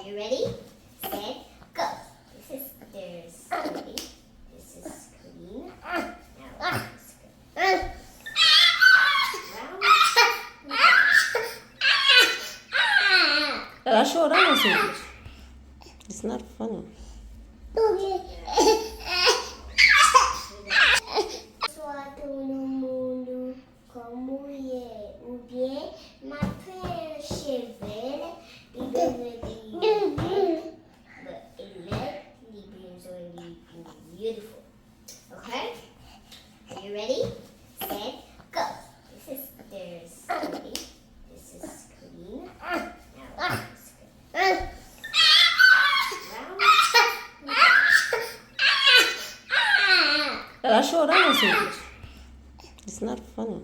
Are you ready? Set, go. This is there's dirty. This is clean. Now this is good. Ela chorando assim. It's not funny. No mundo como o bien ma perceber but elect Libyans are beautiful. Okay? Are you ready? Set, go. This is there's dirty. This is clean. Now this is good. Ela chorando assim. It's not funny.